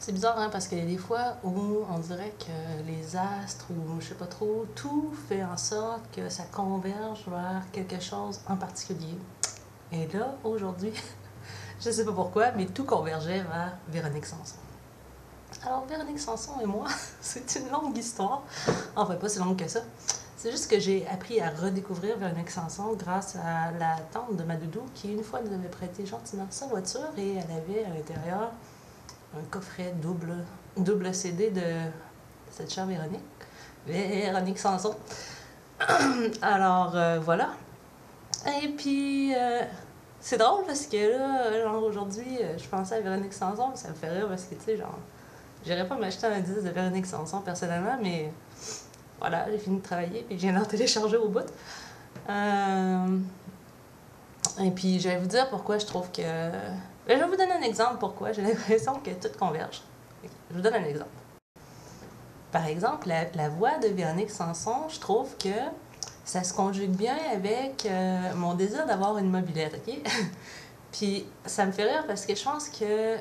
C'est bizarre, hein, parce qu'il y a des fois où on dirait que les astres, ou je sais pas trop, tout fait en sorte que ça converge vers quelque chose en particulier. Et là, aujourd'hui, je sais pas pourquoi, mais tout convergeait vers Véronique Sanson. Alors, Véronique Sanson et moi, c'est une longue histoire. Enfin, pas si longue que ça. C'est juste que j'ai appris à redécouvrir Véronique Sanson grâce à la tante de ma doudou qui, une fois, nous avait prêté gentiment sa voiture et elle avait à l'intérieur un coffret double CD de cette chère Véronique Sanson. Alors, voilà. Et puis, c'est drôle parce que là, genre aujourd'hui, je pensais à Véronique Sanson, ça me fait rire parce que, tu sais, genre, j'irais pas m'acheter un disque de Véronique Sanson personnellement, mais voilà, j'ai fini de travailler et je viens d'en télécharger au bout. Et puis, je vais vous dire pourquoi je trouve que... Je vais vous donner un exemple pourquoi j'ai l'impression que tout converge. Je vous donne un exemple. Par exemple, la voix de Véronique Sanson, je trouve que ça se conjugue bien avec mon désir d'avoir une mobilette, OK? Puis ça me fait rire parce que je pense que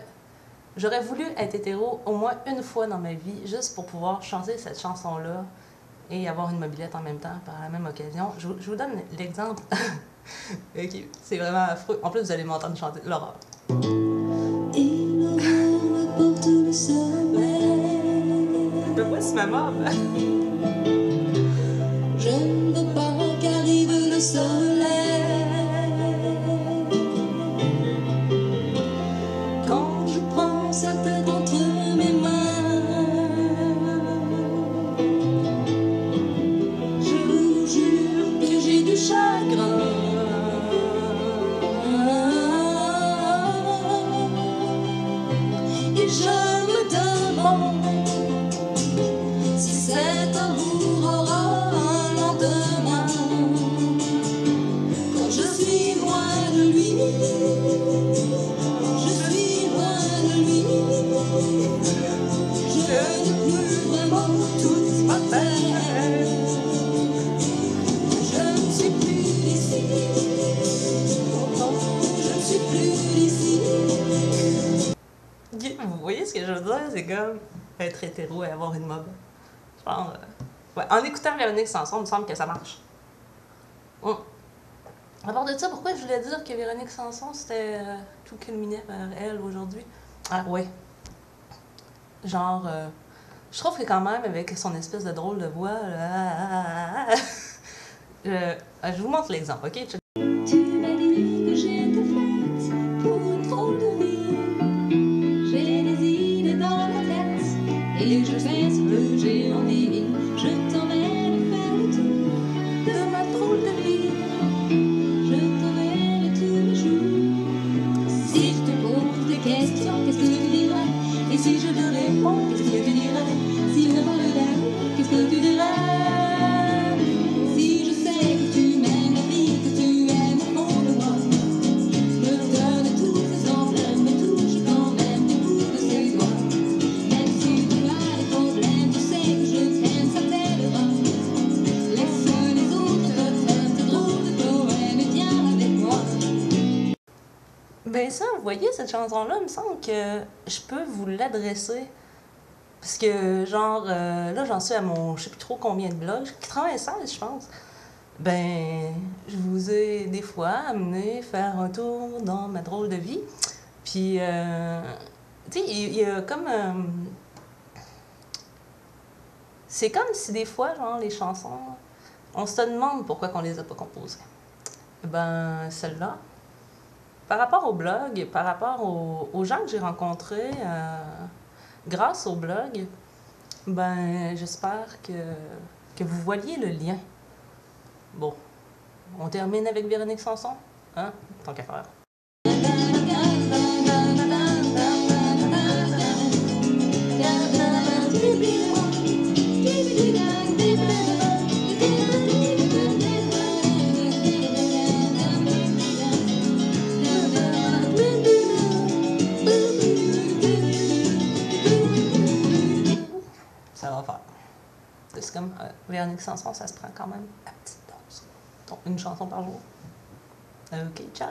j'aurais voulu être hétéro au moins une fois dans ma vie, juste pour pouvoir chanter cette chanson-là et avoir une mobilette en même temps, par la même occasion. Je vous donne l'exemple. OK, c'est vraiment affreux. En plus, vous allez m'entendre chanter l'horreur. Il m'apporte le soleil. Mais voici ma mob. Je ne veux pas qu'arrive le soleil. Quand je prends sa tête entre mes mains, je vous jure que j'ai du chagrin. Et je me demande si cet amour aura un lendemain. Quand je suis loin de lui, je suis loin de lui, je n'ai plus vraiment toute ma peine. Je ne suis plus ici, je ne suis plus ici. Vous voyez ce que je veux dire? C'est comme être hétéro et avoir une mob. Genre, ouais. En écoutant Véronique Sanson, il me semble que ça marche. À part de ça, pourquoi je voulais dire que Véronique Sanson, c'était tout culminait vers elle aujourd'hui? Ah, ouais. Genre, je trouve que quand même, avec son espèce de drôle de voix, là, je vous montre l'exemple, OK? Tu m'as dit que j'étais faite pour une drôle de vie. J'ai des idées dans la tête et je fais ce que j'ai envie. Je t'emmène faire le tour de ma drôle de vie. Je t'emmène tous les jours. Si je te pose des questions, qu'est-ce que tu dirais? Et si je te réponds, qu'est-ce que tu dirais? Si on parle d'amour, qu'est-ce que tu dirais? Si je sais que tu m'aimes la vie, que tu aimes au fond de moi, je te donne tous ces emblèmes et tout, je t'emmène des bouts de ses doigts. Même si tu as des problèmes, tu sais que je t'aime, ça t'aidera. Laisse les autres te faire tes drôles de poèmes et viens avec moi. Ben ça, vous voyez, cette chanson-là, il me semble que je peux vous l'adresser. Parce que, genre, là, j'en suis à mon, je sais plus trop combien de blogs, 96, je pense. Ben, je vous ai des fois amené faire un tour dans ma drôle de vie. Puis, tu sais, il y a comme... c'est comme si des fois, genre, les chansons, on se demande pourquoi qu'on les a pas composées. Ben, celle-là, par rapport au blog, par rapport aux gens que j'ai rencontrés grâce au blog, ben, j'espère que vous voyez le lien. Bon, on termine avec Véronique Sanson, hein? Tant qu'à faire. Ça va faire. C'est comme Véronique Sanson, ça se prend quand même à petite dose. Donc, une chanson par jour. OK, ciao!